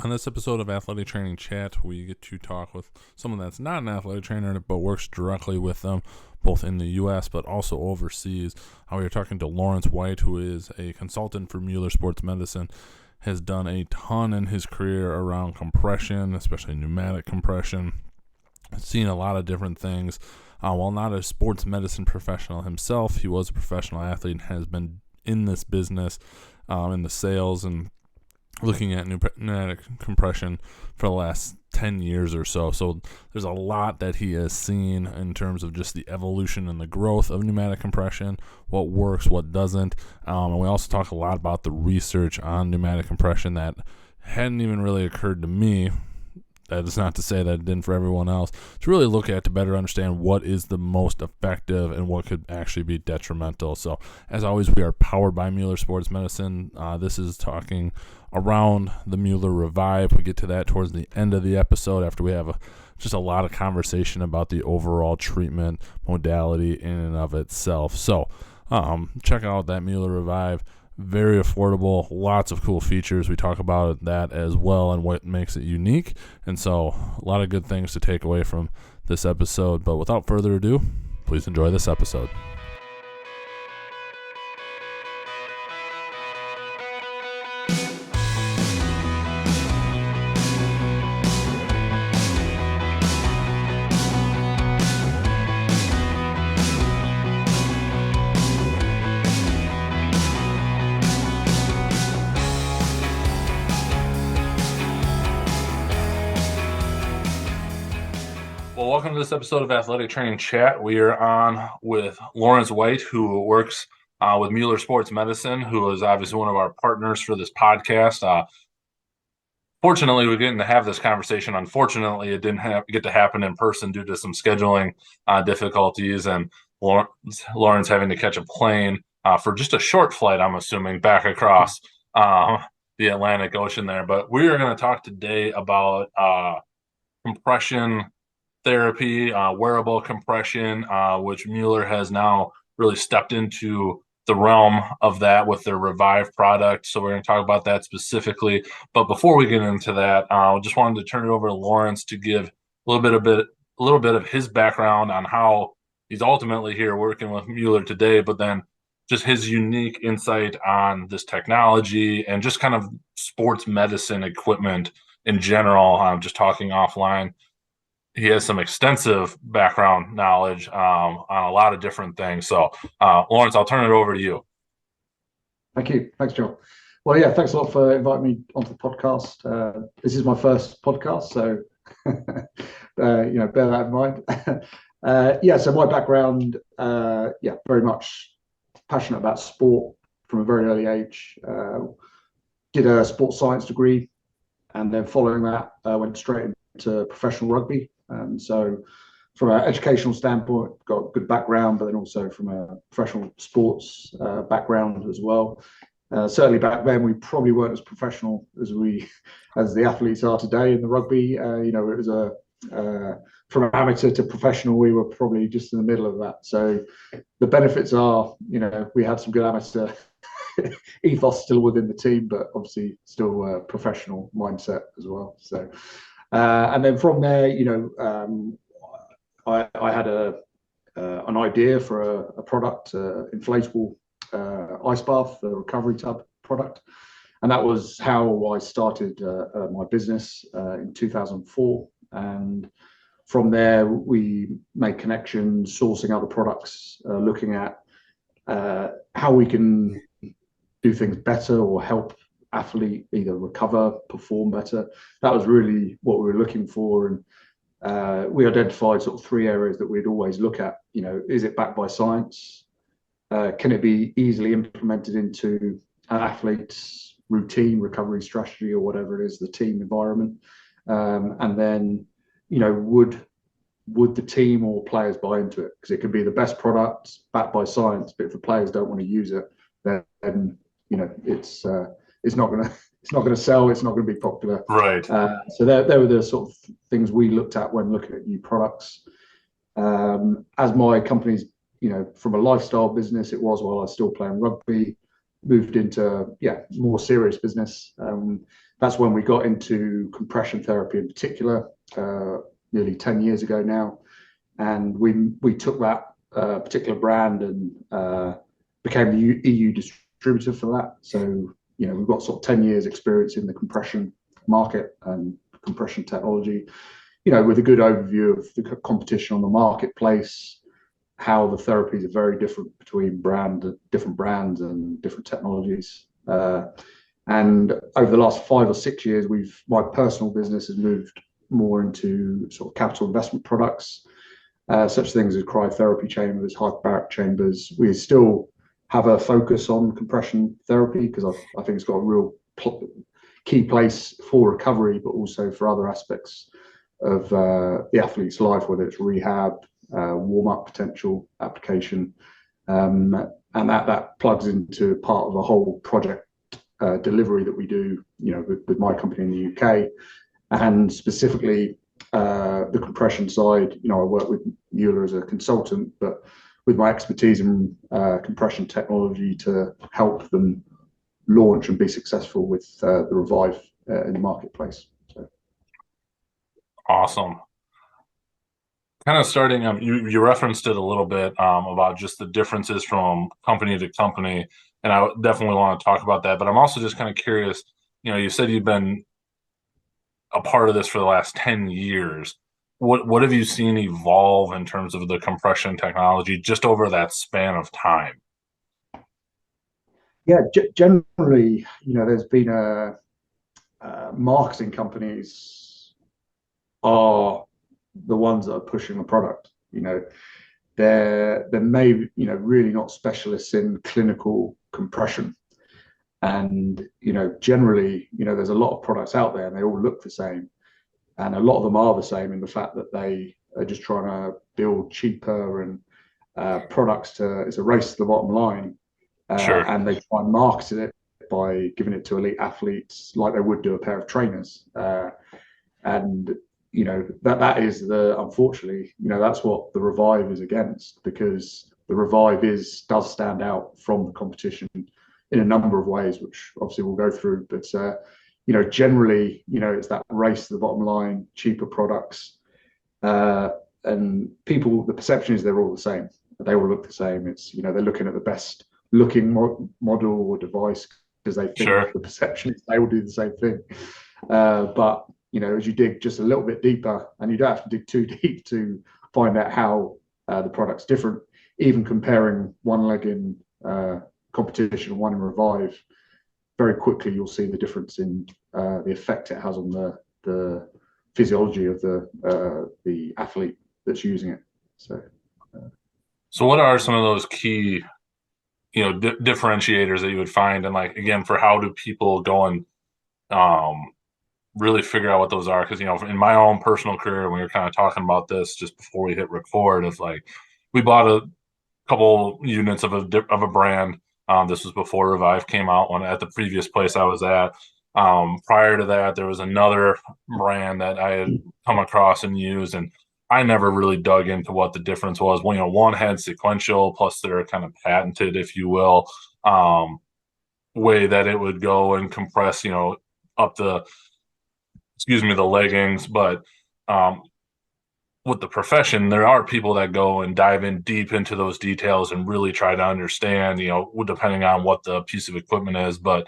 On this episode of Athletic Training Chat, we get to talk with someone that's not an athletic trainer but works directly with them, both in the U.S. but also overseas. We are talking to Laurence White, who is a consultant for Mueller Sports Medicine, has done a ton in his career around compression, especially pneumatic compression, seen a lot of different things. While not a sports medicine professional himself, he was a professional athlete and has been in this business, in the sales and looking at pneumatic compression for the last 10 years or so. So there's a lot that he has seen in terms of just the evolution and the growth of pneumatic compression, what works, what doesn't. And we also talk a lot about the research on pneumatic compression that hadn't even really occurred to me. That is not to say that it didn't for everyone else, to really look at to better understand what is the most effective and what could actually be detrimental. So, as always, we are powered by Mueller Sports Medicine. This is talking around the Mueller Revive. We get to that towards the end of the episode after we have just a lot of conversation about the overall treatment modality in and of itself. So, check out that Mueller Revive. Very affordable, lots of cool features. We talk about that as well and what makes it unique. And so a lot of good things to take away from this episode. But without further ado, please enjoy this episode. Welcome to this episode of Athletic Training Chat. We are on with Laurence White, who works with Mueller Sports Medicine, who is obviously one of our partners for this podcast. Fortunately, we're getting to have this conversation. Unfortunately, it didn't get to happen in person due to some scheduling difficulties and Laurence having to catch a plane for just a short flight, I'm assuming, back across the Atlantic Ocean there. But we are going to talk today about compression therapy, wearable compression, which Mueller has now really stepped into the realm of that with their Revive product. So we're going to talk about that specifically. But before we get into that, I just wanted to turn it over to Laurence to give a little bit of his background on how he's ultimately here working with Mueller today, but then just his unique insight on this technology and just kind of sports medicine equipment in general. Just talking offline. He has some extensive background knowledge on a lot of different things. So, Laurence, I'll turn it over to you. Thank you. Thanks, John. Well, yeah, thanks a lot for inviting me onto the podcast. This is my first podcast, so bear that in mind. So my background, very much passionate about sport from a very early age. Did a sports science degree, and then following that, went straight into professional rugby. And so from an educational standpoint, got a good background, but then also from a professional sports background as well. Certainly back then, we probably weren't as professional as the athletes are today in the rugby. It was from amateur to professional, we were probably just in the middle of that. So the benefits are, we had some good amateur ethos still within the team, but obviously still a professional mindset as well. So. And then from there, I had an idea for a product, inflatable ice bath, a recovery tub product, and that was how I started my business in 2004. And from there, we made connections, sourcing other products, looking at how we can do things better or help athlete either recover, perform better. That was really what we were looking for, and we identified sort of three areas that we'd always look at. Is it backed by science? Can it be easily implemented into an athlete's routine, recovery strategy, or whatever it is, the team environment? And then, would the team or players buy into it? Because it could be the best product backed by science, but if the players don't want to use it, then it's not going to sell. It's not going to be popular. Right. So there were the sort of things we looked at when looking at new products. As my company's, from a lifestyle business, it was while I was still playing rugby, moved into more serious business. That's when we got into compression therapy in particular, nearly 10 years ago now. And we took that particular brand and became the EU distributor for that. So, we've got sort of 10 years experience in the compression market and compression technology, with a good overview of the competition on the marketplace, how the therapies are very different between different brands and different technologies. And over the last 5 or 6 years, my personal business has moved more into sort of capital investment products, such things as cryotherapy chambers, hyperbaric chambers. We still have a focus on compression therapy because I think it's got a real key place for recovery, but also for other aspects of the athlete's life, whether it's rehab, warm-up potential application, and that plugs into part of a whole project delivery that we do, with my company in the UK, and specifically the compression side. I work with Mueller as a consultant, but with my expertise in compression technology to help them launch and be successful with the Revive in the marketplace. So. Awesome. Kind of starting, you referenced it a little bit about just the differences from company to company, and I definitely want to talk about that. But I'm also just kind of curious. You said you've been a part of this for the last 10 years. What have you seen evolve in terms of the compression technology just over that span of time? Yeah, generally, there's been marketing companies are the ones that are pushing the product. They're really not specialists in clinical compression, and generally, there's a lot of products out there, and they all look the same, and a lot of them are the same in the fact that they are just trying to build cheaper and products it's a race to the bottom line. Sure. And they try and market it by giving it to elite athletes like they would do a pair of trainers. And that is unfortunately, that's what the Revive is against, because the Revive does stand out from the competition in a number of ways, which obviously we'll go through. But generally, it's that race to the bottom line, cheaper products, and the perception is they're all the same. They all look the same. It's they're looking at the best looking model or device because they think Sure. the perception is they will do the same thing. But as you dig just a little bit deeper, and you don't have to dig too deep to find out how the product's different, even comparing one leg in competition and one in Revive, very quickly you'll see the difference in the effect it has on the physiology of the athlete that's using it. So what are some of those key differentiators that you would find, and like, again, for how do people go and really figure out what those are? Because in my own personal career, when we were kind of talking about this just before we hit record, it's like we bought a couple units of a brand. This was before Revive came out, at the previous place I was at. Prior to that, there was another brand that I had come across and used, and I never really dug into what the difference was. One had sequential, plus they're kind of patented, if you will, way that it would go and compress, up the leggings. But with the profession, there are people that go and dive in deep into those details and really try to understand, depending on what the piece of equipment is. But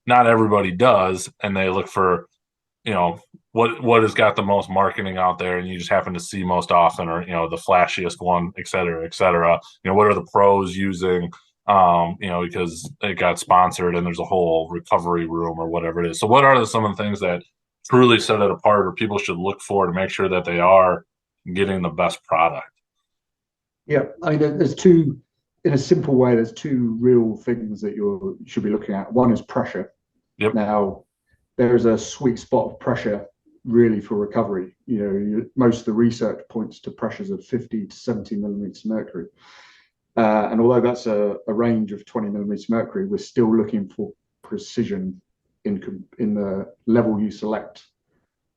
not everybody does, and they look for, what has got the most marketing out there, and you just happen to see most often, or the flashiest one, et cetera, et cetera. What are the pros using? Because it got sponsored, and there's a whole recovery room or whatever it is. So, what are some of the things that truly set it apart, or people should look for to make sure that they are getting the best product? Yeah, I mean, there's two. In a simple way, there's two real things that you should be looking at. One is pressure. Yep. Now, there is a sweet spot of pressure really for recovery. Most of the research points to pressures of 50 to 70 millimeters of mercury. And although that's a range of 20 millimeters of mercury, we're still looking for precision in the level you select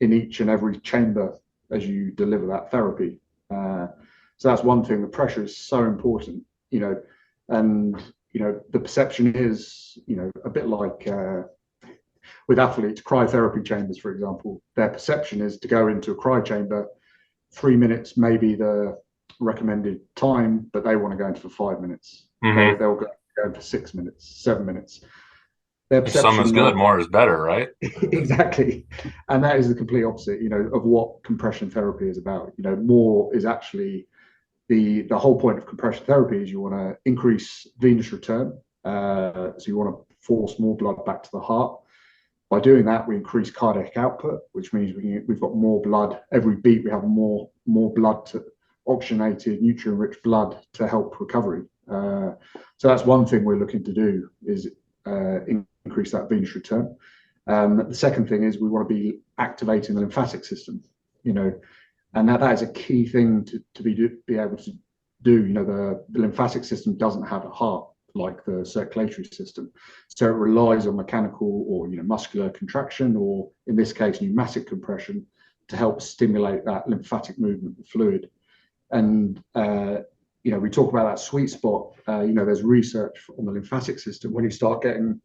in each and every chamber as you deliver that therapy. So that's one thing. The pressure is so important, and the perception is, a bit like with athletes, cryotherapy chambers, for example, their perception is to go into a cryo chamber, 3 minutes maybe the recommended time, but they want to go into for 5 minutes. Mm-hmm. They'll go for 6 minutes, 7 minutes. Their If some is perception good, of more is better, right? exactly, and that is the complete opposite, of what compression therapy is about. More is actually the whole point of compression therapy is you want to increase venous return. So you want to force more blood back to the heart. By doing that, we increase cardiac output, which means we've got more blood. Every beat, we have more blood to oxygenated, nutrient-rich blood to help recovery. So that's one thing we're looking to do is increase that venous return. The second thing is we want to be activating the lymphatic system, and that is a key thing to be able to do. The lymphatic system doesn't have a heart like the circulatory system, so it relies on mechanical or muscular contraction, or in this case pneumatic compression, to help stimulate that lymphatic movement of fluid. And we talk about that sweet spot. There's research on the lymphatic system. When you start getting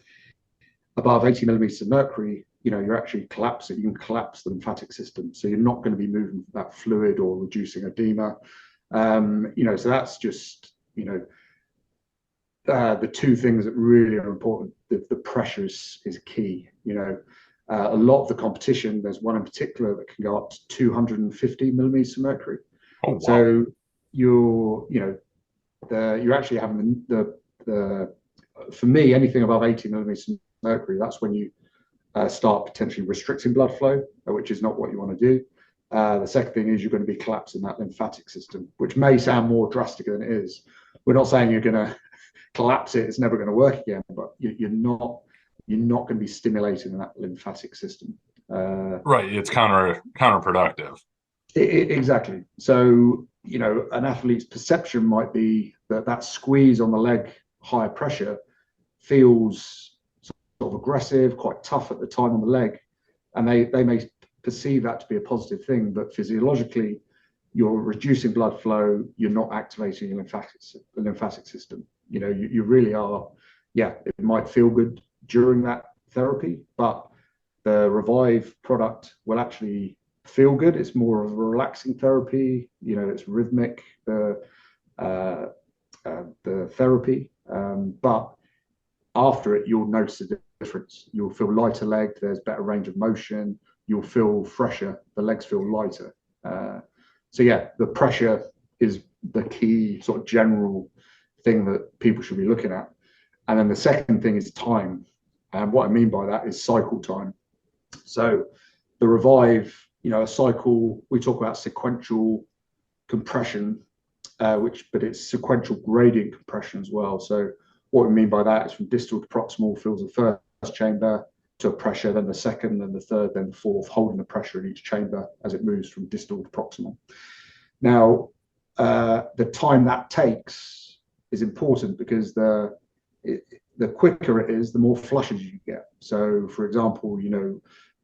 above 80 millimeters of mercury, you're actually collapsing. You can collapse the lymphatic system, so you're not going to be moving that fluid or reducing edema. So that's just the two things that really are important. The pressure is key. A lot of the competition, there's one in particular that can go up to 250 millimeters of mercury. Oh, wow. So you're actually having the for me, anything above 80 millimeters of mercury, that's when you start potentially restricting blood flow, which is not what you want to do. The second thing is you're going to be collapsing that lymphatic system, which may sound more drastic than it is. We're not saying you're going to collapse it, it's never going to work again, but you're not going to be stimulating that lymphatic system. Right, it's counterproductive. Exactly. So an athlete's perception might be that squeeze on the leg, higher pressure, feels sort of aggressive, quite tough at the time on the leg, and they may perceive that to be a positive thing, but physiologically you're reducing blood flow, you're not activating the lymphatic system. You really are. Yeah, it might feel good during that therapy, but the Revive product will actually feel good. It's more of a relaxing therapy. It's rhythmic, the therapy, but after it, you'll notice a difference. You'll feel lighter legged. There's better range of motion. You'll feel fresher. The legs feel lighter. So yeah, the pressure is the key sort of general thing that people should be looking at. And then the second thing is time. And what I mean by that is cycle time. So the Revive, a cycle, we talk about sequential compression, but it's sequential gradient compression as well. So what we mean by that is from distal to proximal fills the first chamber to a pressure, then the second, then the third, then the fourth, holding the pressure in each chamber as it moves from distal to proximal. Now, the time that takes is important because the quicker it is, the more flushes you get. So, for example,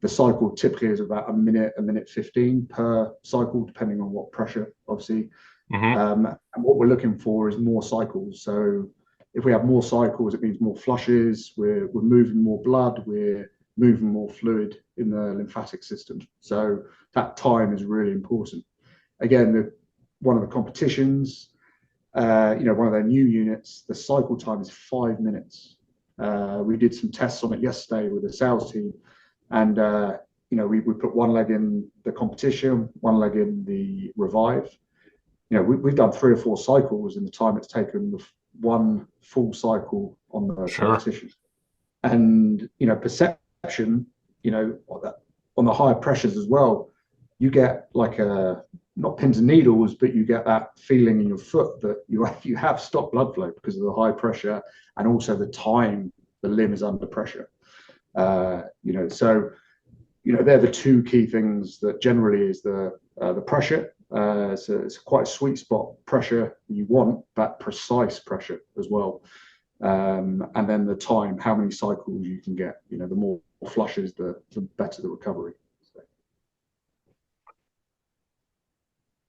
the cycle typically is about a minute 15 per cycle, depending on what pressure, obviously. Mm-hmm. And what we're looking for is more cycles. So if we have more cycles, it means more flushes. We're moving more blood. We're moving more fluid in the lymphatic system. So that time is really important. Again, one of the competitions, one of their new units, the cycle time is 5 minutes. We did some tests on it yesterday with the sales team, and we put one leg in the competition, one leg in the Revive. We've done 3 or 4 cycles in the time it's taken the one full cycle on the competition. And perception, on the higher pressures as well, you get like not pins and needles, but you get that feeling in your foot that you have stopped blood flow because of the high pressure and also the time the limb is under pressure. So they're the two key things that generally is the pressure. So it's quite a sweet spot pressure you want, that precise pressure as well. And then the time, how many cycles you can get. The more flushes, the better the recovery. So.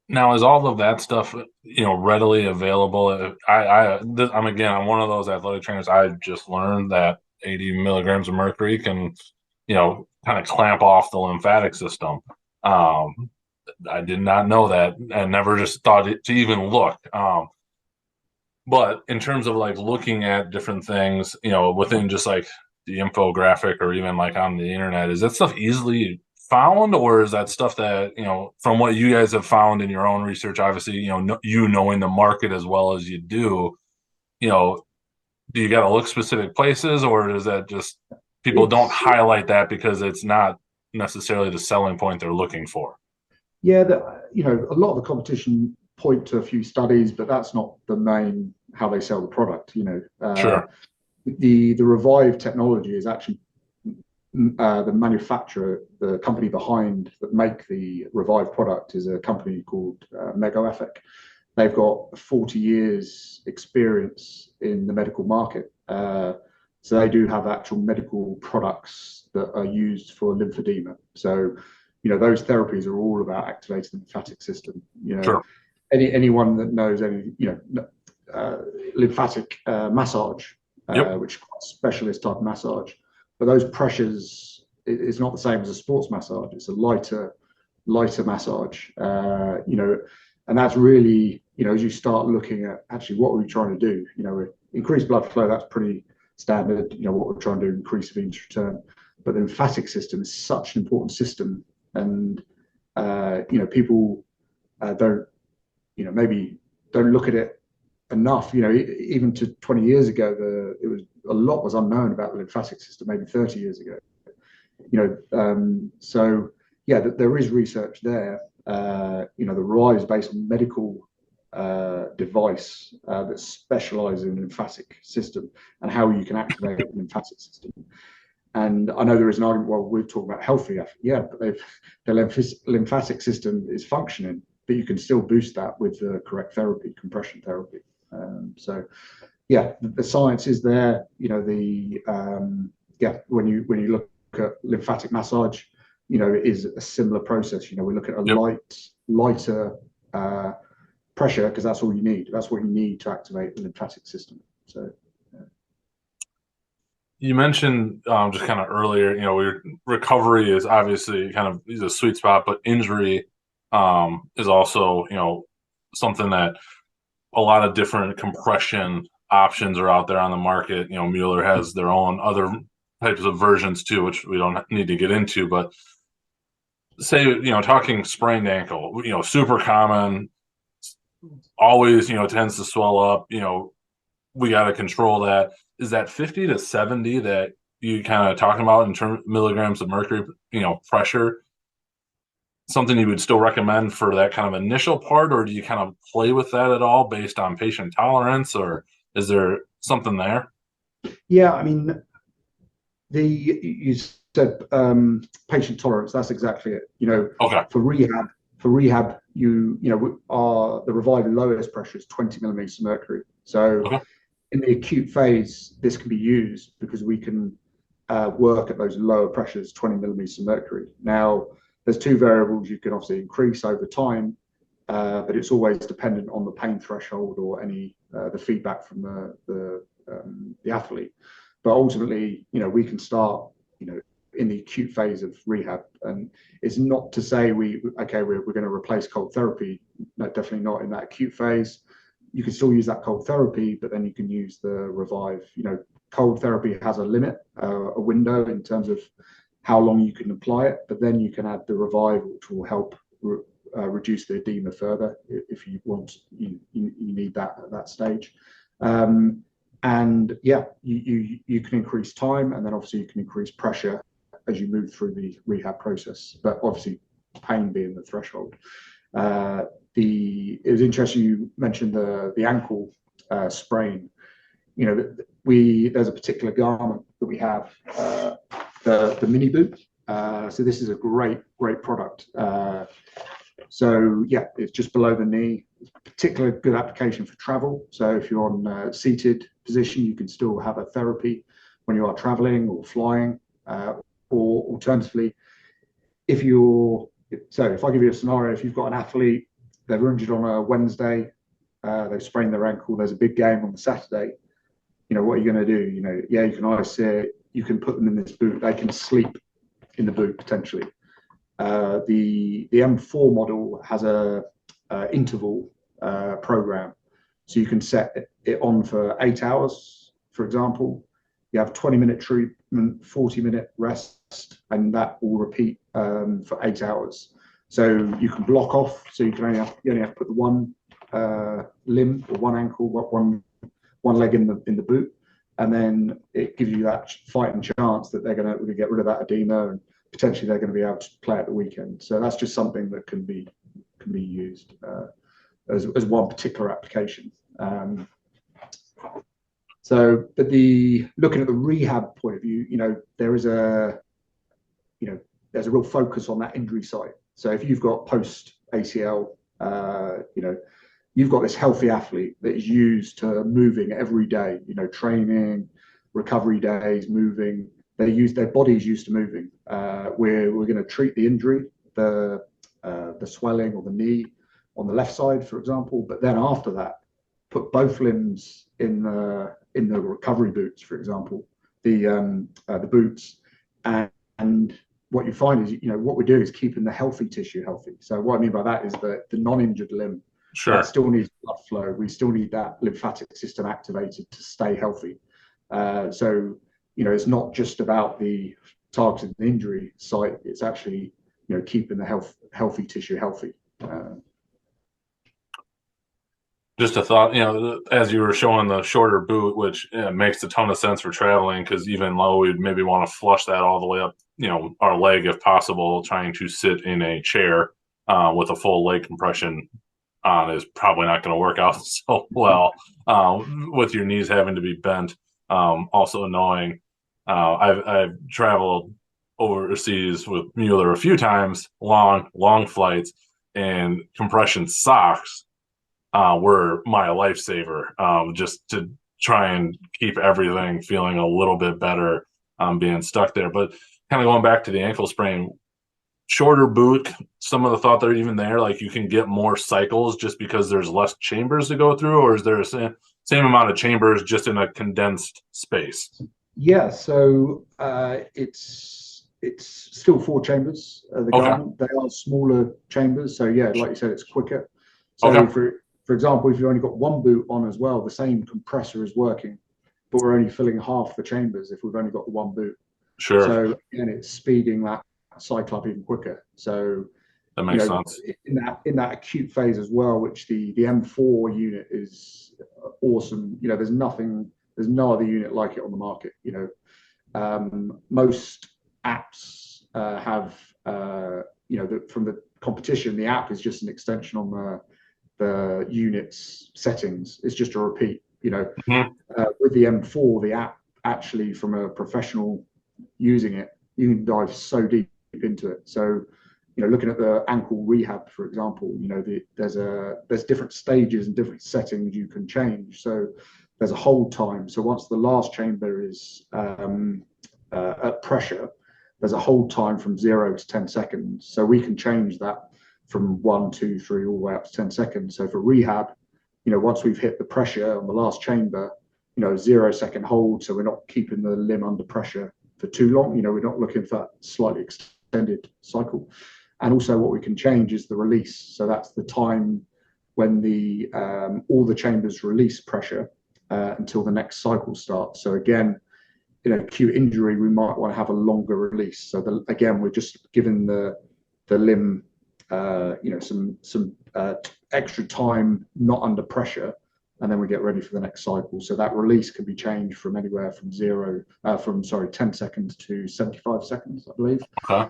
Now, is all of that stuff, readily available? I'm one of those athletic trainers. I just learned that 80 milligrams of mercury can kind of clamp off the lymphatic system. Um, I did not know that and never just thought to even look. But in terms of like looking at different things, within just like the infographic or even like on the internet, is that stuff easily found, or is that stuff that, from what you guys have found in your own research, obviously, you knowing the market as well as you you know, do you got to look specific places, or is that just people don't It's highlight that because it's not necessarily the selling point they're looking for? Yeah, a lot of the competition point to a few studies, but that's not the main how they sell the product. Sure. The Revive technology is actually the manufacturer, the company behind that make the Revive product is a company called Megaethic. They've got 40 years experience in the medical market. So they do have actual medical products that are used for lymphedema. So, those therapies are all about activating the lymphatic system. Sure. Anyone that knows any, lymphatic massage, Yep. which is quite a specialist type of massage, but those pressures is not the same as a sports massage. It's a lighter massage. And that's really, as you start looking at actually what are we trying to do, increase blood flow, that's pretty standard. What we're trying to do, increase venous return. But the lymphatic system is such an important system, and people don't, maybe don't look at it enough. Even to 20 years ago, it was a lot was unknown about the lymphatic system. Maybe 30 years ago, so yeah, there is research there. The rise based on medical device that specializes in the lymphatic system and how you can activate the lymphatic system. And I know there is an argument, well, we're talking about healthy, yeah, but the lymphatic system is functioning, but you can still boost that with the correct therapy, compression therapy. So yeah, the science is there. When you look at lymphatic massage, it is a similar process. We look at a Yep. lighter pressure because that's all you need. That's what you need to activate the lymphatic system. So You mentioned just kind of earlier, recovery is obviously kind of is a sweet spot, but injury is also, something that a lot of different compression options are out there on the market. Mueller has their own other types of versions too, which we don't need to get into. But say, talking sprained ankle, super common, always, tends to swell up. We got to control that. Is that 50 to 70 that you kind of talking about in terms of milligrams of mercury, pressure, something you would still recommend for that kind of initial part, or do you kind of play with that at all based on patient tolerance, or is there something there? yeah, I mean, you said patient tolerance. That's exactly it. Okay. For rehab, the Revive lowest pressure is 20 millimeters of mercury. So Okay. in the acute phase, this can be used because we can work at those lower pressures, 20 millimeters of mercury. Now, there's two variables you can obviously increase over time, but it's always dependent on the pain threshold or any the feedback from the athlete. But ultimately, we can start, in the acute phase of rehab, and it's not to say we're going to replace cold therapy. No, definitely not in that acute phase. You can still use that cold therapy, but then you can use the Revive. Cold therapy has a limit, a window in terms of how long you can apply it, but then you can add the Revive, which will help reduce the edema further if you want. You need that at that stage. And yeah, you can increase time, and then obviously you can increase pressure as you move through the rehab process, but obviously pain being the threshold. It was interesting you mentioned the ankle sprain. There's a particular garment that we have, the mini boot. So this is a great product. So yeah, it's just below the knee. It's a particular good application for travel. So if you're on a seated position, you can still have a therapy when you are traveling or flying. Or alternatively, if I give you a scenario, if you've got an athlete, they're injured on a Wednesday, they've sprained their ankle, there's a big game on the Saturday, what are you going to do? You can either say, you can put them in this boot, they can sleep the boot potentially. The M4 model has a interval program, so you can set it on for 8 hours, for example. You have 20-minute treatment, 40-minute rest, and that will repeat for 8 hours. So you can block off. So you only have to put the one limb or one ankle, one leg in the boot, and then it gives you that fighting chance that they're going to get rid of that edema, and potentially they're going to be able to play at the weekend. So that's just something that can be used as one particular application. But looking at the rehab point of view, there's a real focus on that injury site. So if you've got post ACL, you've got this healthy athlete that is used to moving every day, training, recovery days, moving. Their body's used to moving. We're going to treat the injury, the swelling or the knee on the left side, for example. But then after that, put both limbs in the recovery boots, for example, the boots, and what you find is, what we do is keeping the healthy tissue healthy. So what I mean by that is that the non-injured limb, that still needs blood flow. We still need that lymphatic system activated to stay healthy. So it's not just about the targeted injury site. It's actually, keeping the healthy tissue healthy. Just a thought, as you were showing the shorter boot, which makes a ton of sense for traveling, because even though we'd maybe want to flush that all the way up, our leg if possible, trying to sit in a chair with a full leg compression on is probably not going to work out so well with your knees having to be bent. Also knowing I've traveled overseas with Mueller a few times, long flights, and compression socks were my lifesaver, just to try and keep everything feeling a little bit better being stuck there. But kind of going back to the ankle sprain, shorter boot, some of the thought that are even there, like you can get more cycles just because there's less chambers to go through, or is there a same amount of chambers just in a condensed space? Yeah, so it's still 4 chambers. The garment, they are smaller chambers, so yeah, like you said, it's quicker. So for example, if you've only got one boot on as well, the same compressor is working, but we're only filling half the chambers if we've only got the one boot. Sure. So again, it's speeding that cycle up even quicker. So that makes sense. In that acute phase as well, which the M4 unit is awesome. There's no other unit like it on the market. Most apps have from the competition, the app is just an extension on the unit's settings. It's just a repeat. With the M4, the app actually, from a professional using it, you can dive so deep into it. So looking at the ankle rehab, for example, there's different stages and different settings you can change. So there's a hold time. So once the last chamber is at pressure, there's a hold time from 0 to 10 seconds. So we can change that from 1, 2, 3, all the way up to 10 seconds. So for rehab, once we've hit the pressure on the last chamber, 0-second hold. So we're not keeping the limb under pressure for too long. We're not looking for that slightly extended cycle. And also what we can change is the release. So that's the time when all the chambers release pressure until the next cycle starts. So again, in acute injury, we might want to have a longer release. So again, we're just giving the limb some extra time not under pressure, and then we get ready for the next cycle. So that release can be changed from anywhere from 10 seconds to 75 seconds, I believe.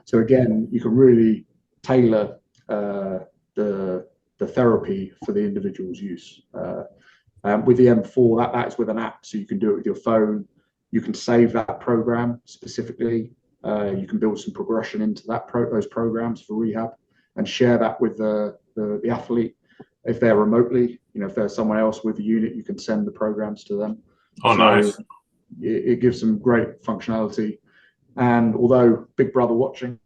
So again, you can really tailor the therapy for the individual's use. With the M4, that is with an app, so you can do it with your phone. You can save that program specifically. You can build some progression into those programs for rehab and share that with the athlete. If they're remotely, if there's someone else with the unit, you can send the programs to them. Nice. It gives some great functionality. And although Big Brother watching,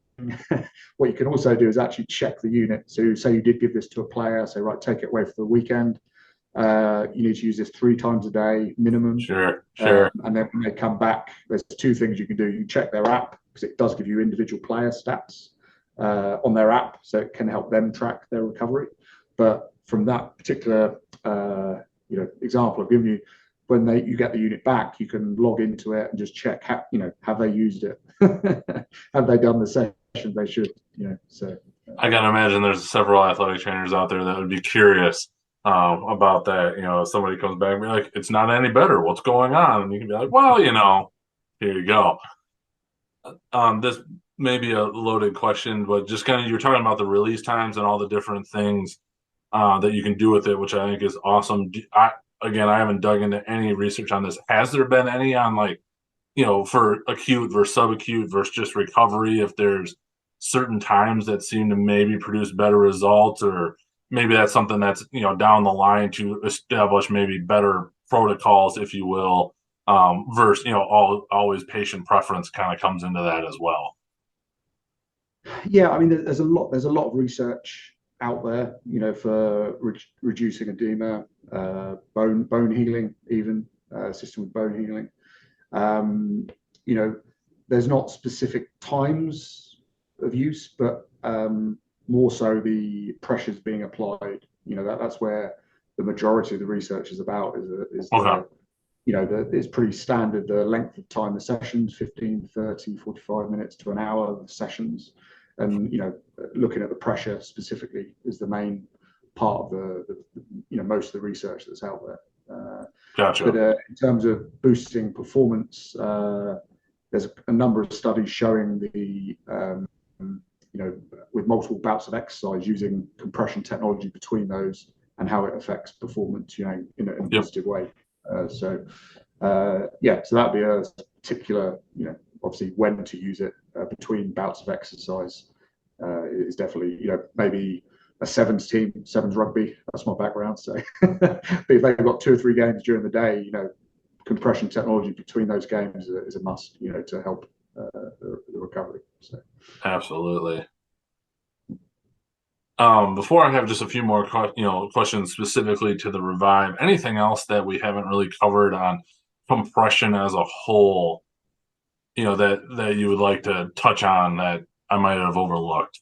what you can also do is actually check the unit. So say you did give this to a player, say, right, take it away for the weekend. You need to use this 3 times a day minimum. Sure. And then when they come back, there's 2 things you can do. You check their app because it does give you individual player stats on their app, so it can help them track their recovery. But from that particular example I've given you, when you get the unit back, you can log into it and just check how, have they used it, have they done the session they should, So I gotta imagine there's several athletic trainers out there that would be curious about that. If somebody comes back and be like, "It's not any better. What's going on?" And you can be like, "Well, here you go." This may be a loaded question, but just kind of you're talking about the release times and all the different things that you can do with it, which I think is awesome. I haven't dug into any research on this. Has there been any on for acute versus subacute versus just recovery? If there's certain times that seem to maybe produce better results, or maybe that's something that's down the line to establish maybe better protocols, if you will, versus always patient preference kind of comes into that as well. Yeah, I mean, there's a lot of research out there, for reducing edema, bone healing, even system with bone healing. There's not specific times of use, but more so the pressures being applied. That's where the majority of the research is about. Okay. It's pretty standard, the length of time, the sessions, 15, 30, 45 minutes to an hour of sessions. And, looking at the pressure specifically is the main part of the most of the research that's out there. Gotcha. But in terms of boosting performance, there's a number of studies showing with multiple bouts of exercise using compression technology between those and how it affects performance, in a positive way. So that'd be a particular, obviously when to use it between bouts of exercise is definitely, maybe a sevens team, sevens rugby. That's my background. So, but if they've got 2 or 3 games during the day, compression technology between those games is a must, to help the recovery. So, absolutely. Before I have just a few more, questions specifically to the Revive, anything else that we haven't really covered on compression as a whole, that you would like to touch on that I might have overlooked?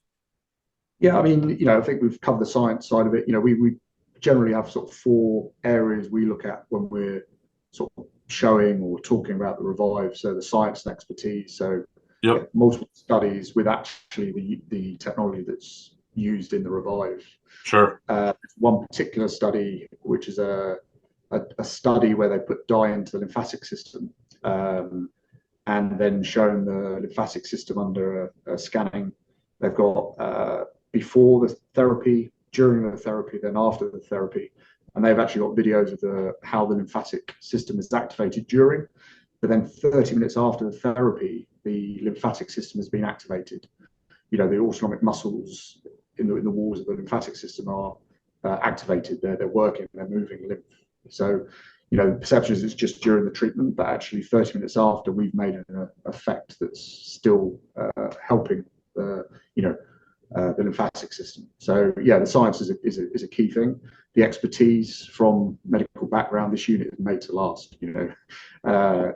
Yeah, I mean, I think we've covered the science side of it. We generally have sort of 4 areas we look at when we're sort of showing or talking about the Revive. So the science and expertise. So multiple studies with actually the technology that's used in the Revive. Sure. One particular study, which is a study where they put dye into the lymphatic system, and then shown the lymphatic system under a scanning. They've got before the therapy, during the therapy, then after the therapy, and they've actually got videos of how the lymphatic system is activated during. But then 30 minutes after the therapy, the lymphatic system has been activated. The autonomic muscles in the walls of the lymphatic system are activated. They're working. They're moving lymph. So, the perception is it's just during the treatment, but actually 30 minutes after, we've made an effect that's still helping the lymphatic system. So, the science is a key thing. The expertise from medical background, this unit is made to last. The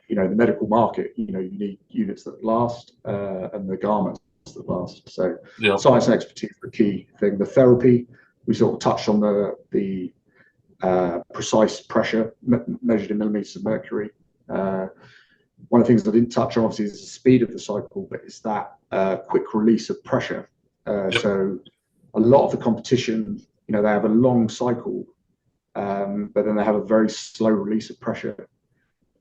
medical market, you need units that last, and the garments that last. So, science and expertise are the key thing. The therapy, we sort of touched on the precise pressure measured in millimeters of mercury. One of the things I didn't touch on, obviously, is the speed of the cycle, but it's that quick release of pressure. So a lot of the competition, they have a long cycle, but then they have a very slow release of pressure.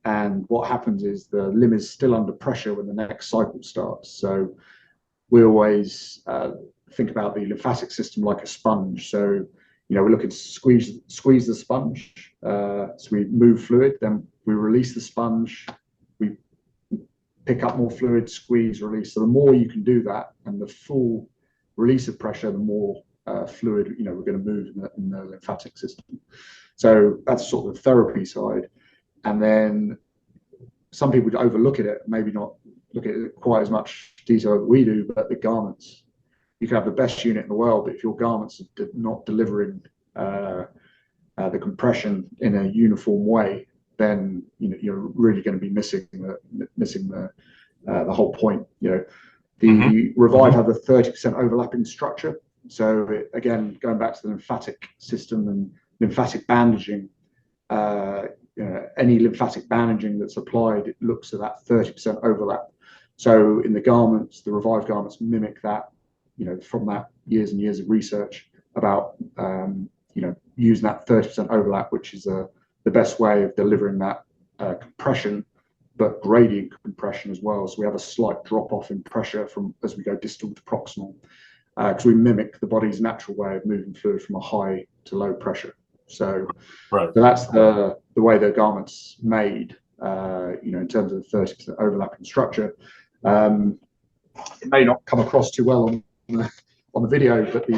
And what happens is the limb is still under pressure when the next cycle starts. So we always think about the lymphatic system like a sponge. So, we're looking to squeeze the sponge. So we move fluid, then we release the sponge, we pick up more fluid, squeeze, release. So the more you can do that, and the full release of pressure, the more fluid, we're going to move in the lymphatic system. So that's sort of the therapy side. And then some people overlook it, maybe not look at it quite as much detail as we do, but the garments. You can have the best unit in the world, but if your garments are not delivering the compression in a uniform way, then you're really going to be missing the the whole point. The Revive have a 30% overlapping structure. So again, going back to the lymphatic system and lymphatic bandaging, any lymphatic bandaging that's applied, it looks at that 30% overlap. So in the garments, the Revive garments mimic that, from that years and years of research about, using that 30% overlap, which is the best way of delivering that compression, but gradient compression as well. So we have a slight drop off in pressure as we go distal to proximal, because we mimic the body's natural way of moving fluid from a high to low pressure. So, so that's the way the garment's made, in terms of the 30% overlapping structure. It may not come across too well on the video, but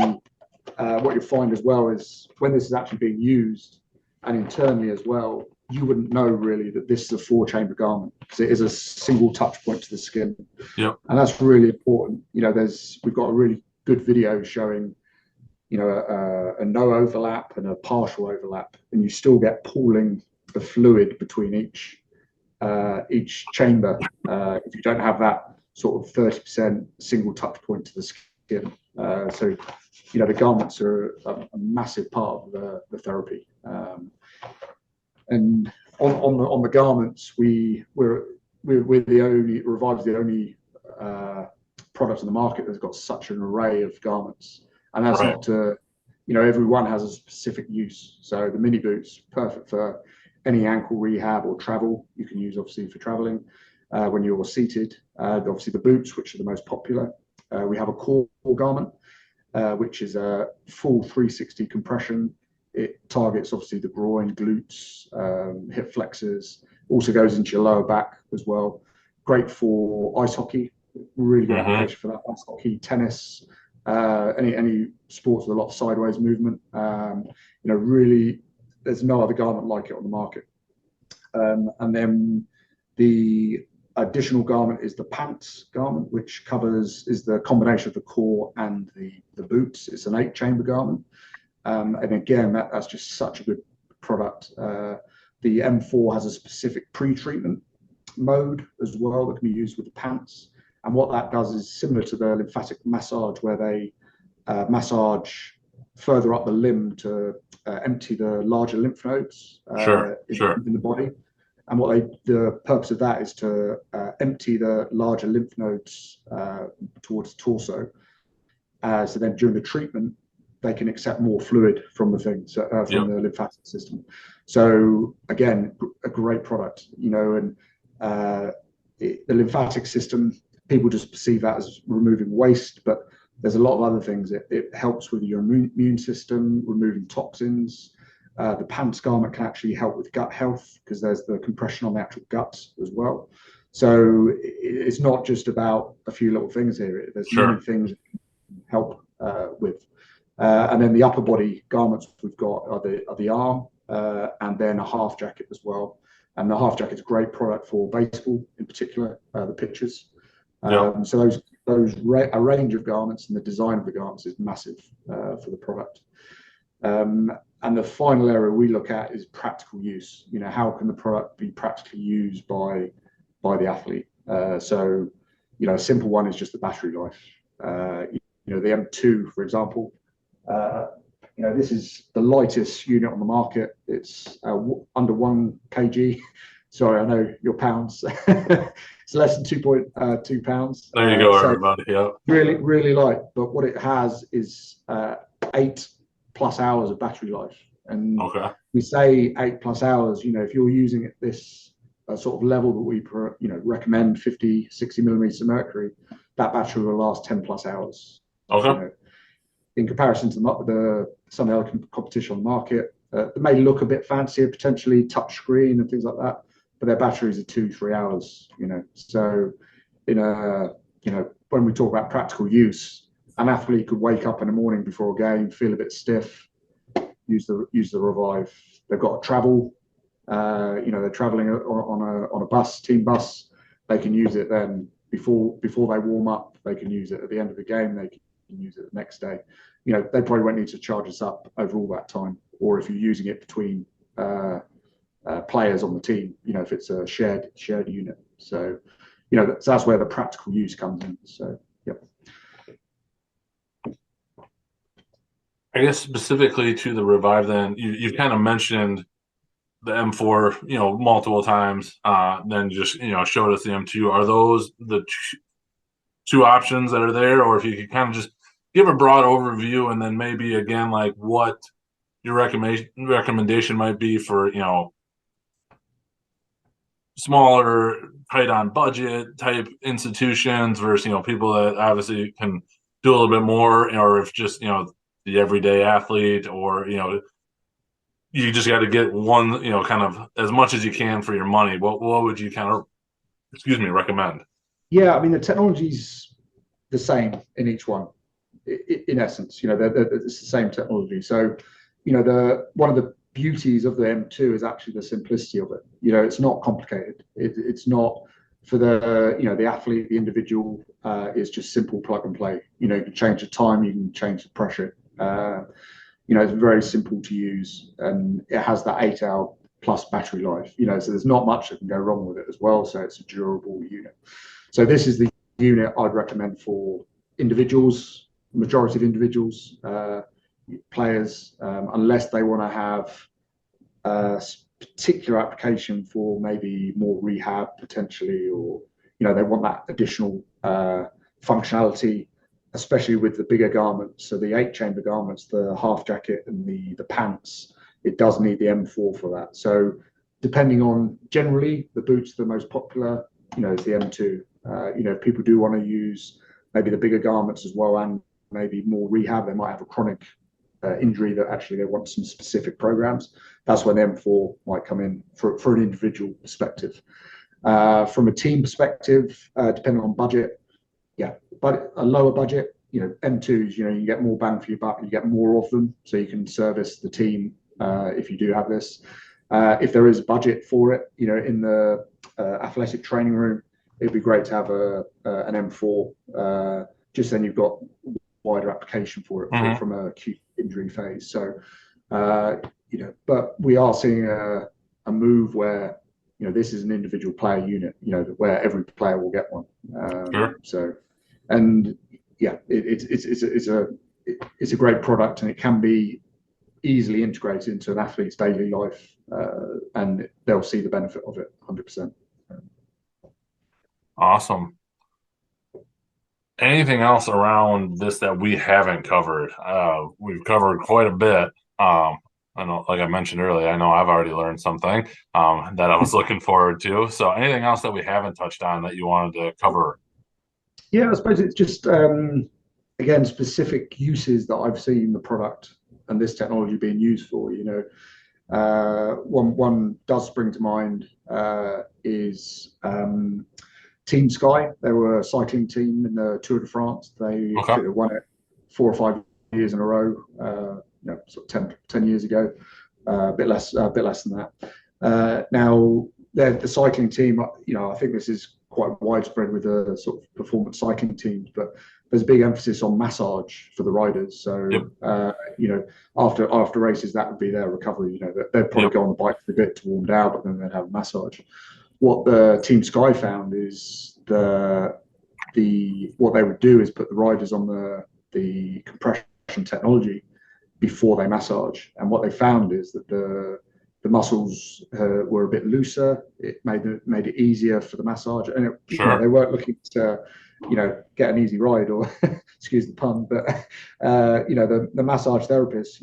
what you'll find as well is when this is actually being used, and internally as well, you wouldn't know really that this is a 4-chamber garment, because it is a single touch point to the skin. Yep. And that's really important. We've got a really good video showing, a no overlap and a partial overlap, and you still get pooling of fluid between each chamber if you don't have that sort of 30% single touch point to the skin. So the garments are a massive part of the therapy. And on the garments, we're the only Revive's the only product on the market that's got such an array of garments, and that's not to, everyone has a specific use. So the mini boots, perfect for any ankle rehab or travel. You can use obviously for traveling when you're seated. Obviously the boots, which are the most popular. We have a core garment, which is a full 360 compression. It targets obviously the groin, glutes, hip flexors. Also goes into your lower back as well. Great for ice hockey. Really good application for that. Ice hockey, tennis, any sports with a lot of sideways movement. Really, there's no other garment like it on the market. And then the additional garment is the pants garment, which is the combination of the core and the boots. It's an 8-chamber garment. And again, that's just such a good product. The M4 has a specific pre-treatment mode as well that can be used with the pants. And what that does is similar to the lymphatic massage, where they massage further up the limb to empty the larger lymph nodes in the body. And the purpose of that is to empty the larger lymph nodes towards the torso. So then during the treatment, they can accept more fluid from the the lymphatic system. So again, a great product, and the lymphatic system, people just perceive that as removing waste, but there's a lot of other things. It helps with your immune system, removing toxins. The pants garment can actually help with gut health, because there's the compression on the actual guts as well. So it's not just about a few little things here. There's many things it can help with. And then the upper body garments we've got are the arm, and then a half jacket as well. And the half jacket's a great product for baseball, in particular, the pitchers. So a range of garments, and the design of the garments is massive for the product. And the final area we look at is practical use. How can the product be practically used by the athlete? So a simple one is just the battery life. The M2, for example. This is the lightest unit on the market. It's under 1 kg. Sorry, I know your pounds. It's less than 2.2 pounds. There you go, everybody. Yeah. Really, really light. But what it has is 8+ hours of battery life. And we say 8+ hours. If you're using it this sort of level that we recommend, 50, 60 millimeters of mercury, that battery will last 10+ hours. In comparison to some of the other competition on the market, they may look a bit fancier, potentially touch screen and things like that, but their batteries are 2-3 hours. So when we talk about practical use, an athlete could wake up in the morning before a game, feel a bit stiff, use the Revive. They've got to travel. They're traveling on a bus, team bus. They can use it then before they warm up. They can use it at the end of the game. They can use it the next day. They probably won't need to charge us up over all that time. Or if you're using it between players on the team, if it's a shared unit. So that's where the practical use comes in. So, yep. I guess specifically to the Revive, then you've kind of mentioned the M4, multiple times. Then just showed us the M2. Are those the two options that are there, or if you could kind of just give a broad overview, and then maybe again like what your recommendation might be for smaller, tight on budget type institutions versus people that obviously can do a little bit more, or if just the everyday athlete, or you just got to get one, kind of as much as you can for your money. What would you kind of, recommend? Yeah, I mean, the technology's the same in each one, in essence. It's the same technology. So, one of the beauties of the M2 is actually the simplicity of it. It's not complicated. It's not for the athlete, the individual. It's just simple plug and play. You can change the time, you can change the pressure. It's very simple to use, and it has that 8-hour plus battery life. So there's not much that can go wrong with it as well. So it's a durable unit. So this is the unit I'd recommend for individuals, majority of individuals, players, unless they want to have a particular application for maybe more rehab potentially, or they want that additional functionality, especially with the bigger garments. So the 8-chamber garments, the half jacket and the pants, it does need the M4 for that. So depending on, generally the boots the most popular, is the M2. If people do want to use maybe the bigger garments as well, and maybe more rehab, they might have a chronic injury that actually they want some specific programs. That's when the M4 might come in for an individual perspective. From a team perspective, depending on budget, but a lower budget, M2s, you get more bang for your buck, you get more of them, so you can service the team if you do have this. If there is budget for it, in the athletic training room, it'd be great to have an M4. Just then you've got wider application for it from a acute injury phase. So, but we are seeing a move where this is an individual player unit, where every player will get one. Sure. So, and it's a great product, and it can be easily integrated into an athlete's daily life, and they'll see the benefit of it 100%. Awesome. Anything else around this that we haven't covered? We've covered quite a bit. I know, like I mentioned earlier, I know I've already learned something that I was looking forward to. So anything else that we haven't touched on that you wanted to cover? Yeah, I suppose it's just, again, specific uses that I've seen the product and this technology being used for. One does spring to mind is Team Sky. They were a cycling team in the Tour de France. They won it 4 or 5 years in a row, sort of 10 years ago, a bit less than that. Now, the cycling team, I think this is quite widespread with the sort of performance cycling teams, but there's a big emphasis on massage for the riders. So, after races, that would be their recovery. They'd probably go on the bike for a bit to warm down, but then they'd have a massage. What the Team Sky found is what they would do is put the riders on the compression technology before they massage, and what they found is that the muscles were a bit looser. It made it easier for the massage, and they weren't looking to get an easy ride, or excuse the pun, but the massage therapists,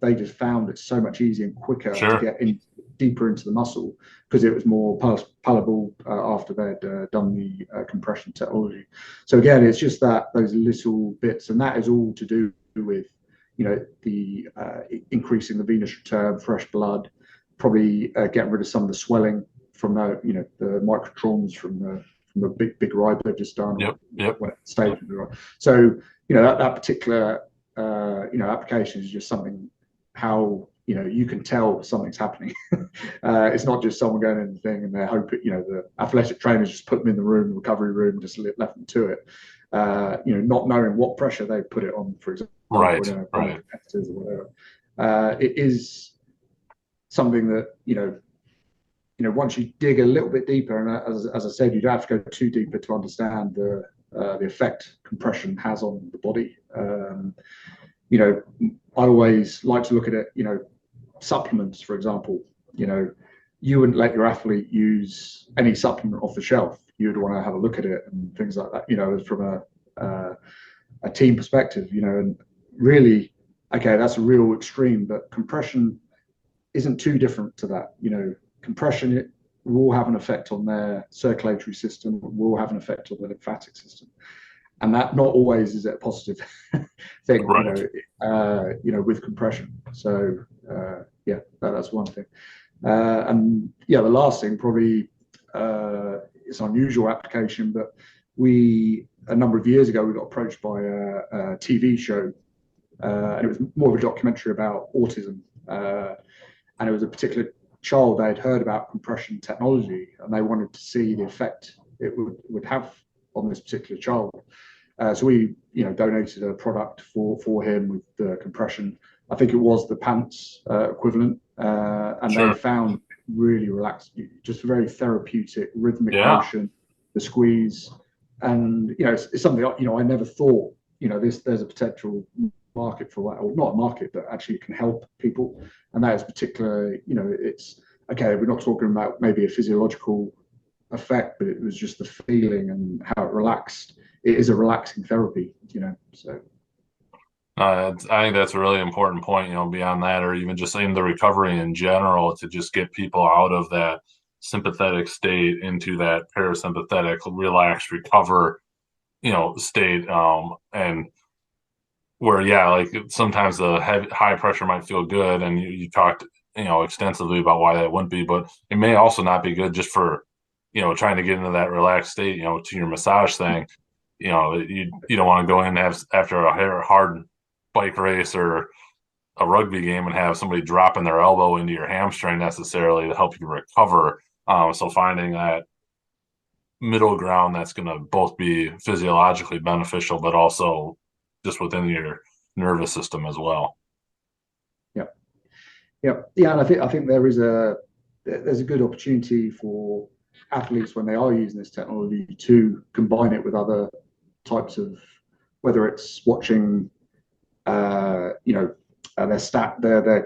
they just found it so much easier and quicker to get in deeper into the muscle, because it was more palatable after they'd done the compression technology. So again, it's just those little bits, and that is all to do with the increasing the venous return, fresh blood, probably getting rid of some of the swelling from the microtrons from the big ride they've just done. When it stayed. So that particular application is just something how you can tell something's happening. It's not just someone going in the thing and they're hoping, the athletic trainers just put them in the room, the recovery room, and just left them to it. Not knowing what pressure they put it on, for example, competitors or whatever. It is something that once you dig a little bit deeper, and as I said, you don't have to go too deeper to understand the effect compression has on the body. I always like to look at it, supplements, for example. You wouldn't let your athlete use any supplement off the shelf. You'd want to have a look at it and things like that, from a team perspective, and really, okay, that's a real extreme, but compression isn't too different to that. Compression, it will have an effect on their circulatory system, will have an effect on the lymphatic system, and that not always is a positive thing, Right. with compression. So yeah, that's one thing. And yeah, the last thing probably, it's an unusual application, but a number of years ago we got approached by a TV show, and it was more of a documentary about autism, and it was a particular child they had heard about compression technology, and they wanted to see the effect it would have on this particular child. So we, donated a product for him with the compression. I think it was the pants equivalent, and Sure. they found really relaxed, just a very therapeutic, rhythmic Yeah. motion, the squeeze, and it's something I never thought. There's a potential market for that, or not a market, but actually it can help people, and that is particularly, it's okay. We're not talking about maybe a physiological effect, but it was just the feeling and how it relaxed. It is a relaxing therapy, so. I think that's a really important point, beyond that, or even just in the recovery in general, to just get people out of that sympathetic state into that parasympathetic, relaxed, recover, state. And where, yeah, like sometimes the high pressure might feel good. And you talked, extensively about why that wouldn't be, but it may also not be good just for, trying to get into that relaxed state, to your massage thing. You don't want to go in and have after a hard bike race or a rugby game and have somebody dropping their elbow into your hamstring necessarily to help you recover. So finding that middle ground that's going to both be physiologically beneficial, but also just within your nervous system as well. Yep. Yep. Yeah, and I think there's a good opportunity for athletes when they are using this technology to combine it with other types of, whether it's watching their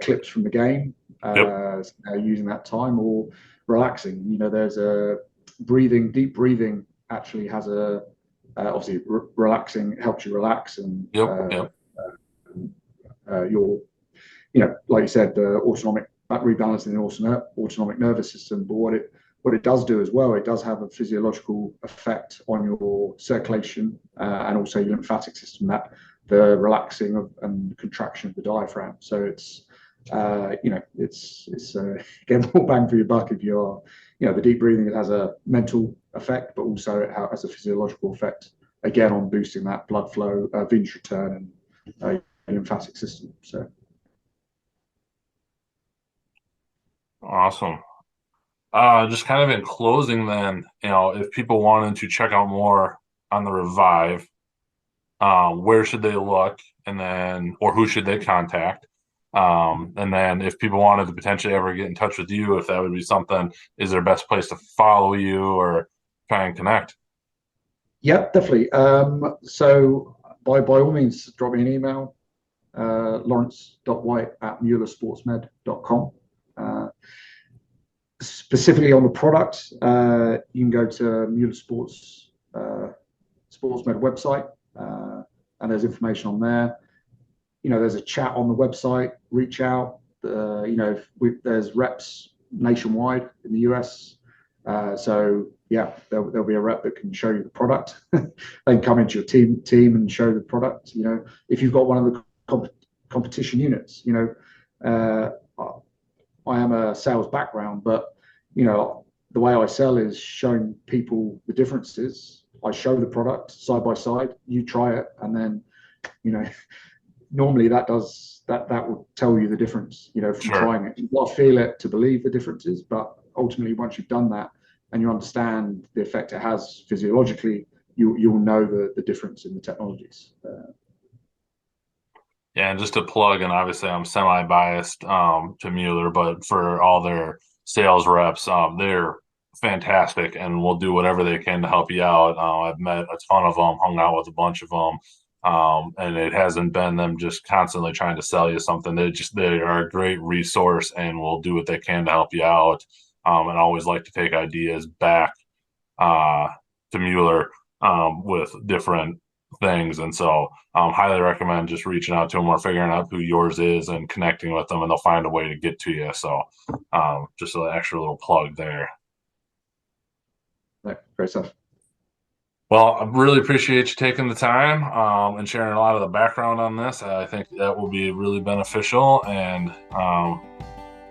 clips from the game, Yep. using that time, or relaxing. There's deep breathing actually has obviously relaxing, helps you relax, and Yep. Yep. your, like you said, the autonomic, rebalancing the autonomic nervous system. But what it does do as well, it does have a physiological effect on your circulation, and also your lymphatic system, that the relaxing of and contraction of the diaphragm. So it's get more bang for your buck if you are, the deep breathing. It has a mental effect, but also it has a physiological effect, again, on boosting that blood flow, venous return, and lymphatic system. So Awesome. Just kind of in closing, then, if people wanted to check out more on the Revive, where should they look, and then, or who should they contact? And then if people wanted to potentially ever get in touch with you, if that would be something, is there a best place to follow you or try and connect? yeah, definitely. So by all means, drop me an email, lawrence.white@muellersportsmed.com. Specifically on the product, you can go to Mueller Sportsmed website, and there's information on there. There's a chat on the website. Reach out. There's reps nationwide in the US. So yeah, there'll be a rep that can show you the product. They can come into your team and show the product. If you've got one of the competition units, I am a sales background, but the way I sell is showing people the differences. I show the product side by side. You try it, and then normally that will tell you the difference. From Sure. trying it, you've got to feel it to believe the differences. But ultimately, once you've done that and you understand the effect it has physiologically, you'll know the difference in the technologies. Yeah, and just to plug, and obviously I'm semi-biased to Mueller, but for all their sales reps. They're fantastic and will do whatever they can to help you out. I've met a ton of them, hung out with a bunch of them. And it hasn't been them just constantly trying to sell you something. They are a great resource and will do what they can to help you out. And always like to take ideas back to Mueller with different things. And so highly recommend just reaching out to them or figuring out who yours is and connecting with them, and they'll find a way to get to you. So just an extra little plug there. Yeah, great stuff. Well, I really appreciate you taking the time and sharing a lot of the background on this. I think that will be really beneficial, and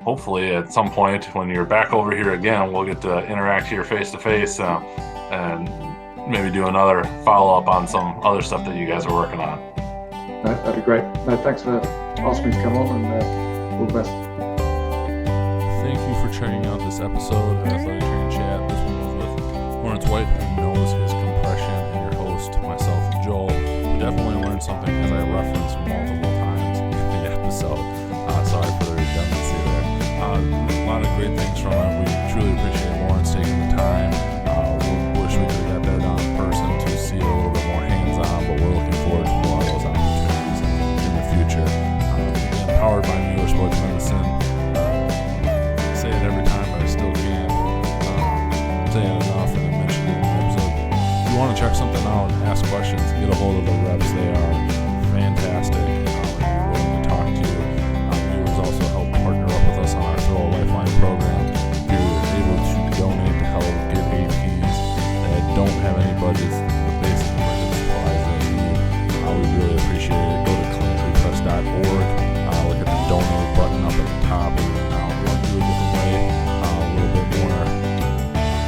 hopefully at some point when you're back over here again, we'll get to interact here face to face and maybe do another follow-up on some other stuff that you guys are working on. That'd be great. No, thanks for asking me to come on, and all the best. Thank you for checking out this episode of Athletic Training Chat. This one was with Laurence White, who knows his compression, and your host, myself, Joel, who definitely learned something as I referenced multiple times in the episode. Sorry for the redundancy there. A lot of great things from it. We truly appreciate Laurence taking the time. We wish we could have got there down in person to see it a little bit more hands-on, but we're looking forward to more of those opportunities in the future. Again, powered by Mueller Sports Medicine. Say it every time, but I still can't say it enough, and I mentioned it in the episode. If you want to check something out, ask questions, get a hold of the reps. They are fantastic. They're willing to talk to you. Viewers also help partner up with us on our Throw a Lifeline program. If you're able to donate to help get APs that don't have any budgets, the basic emergency supplies they need, we really appreciate it. Go to clinicallypress.org, look at the donate button up at the top, and we'll do a different way, a little bit more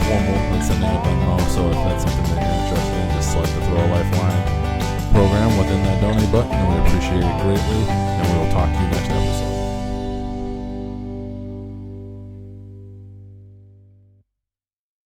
formal than sending a Venmo. So if that's something that you're interested in, just select the Throw a Lifeline program within that donate button, and we appreciate it greatly, and we will talk to you next episode.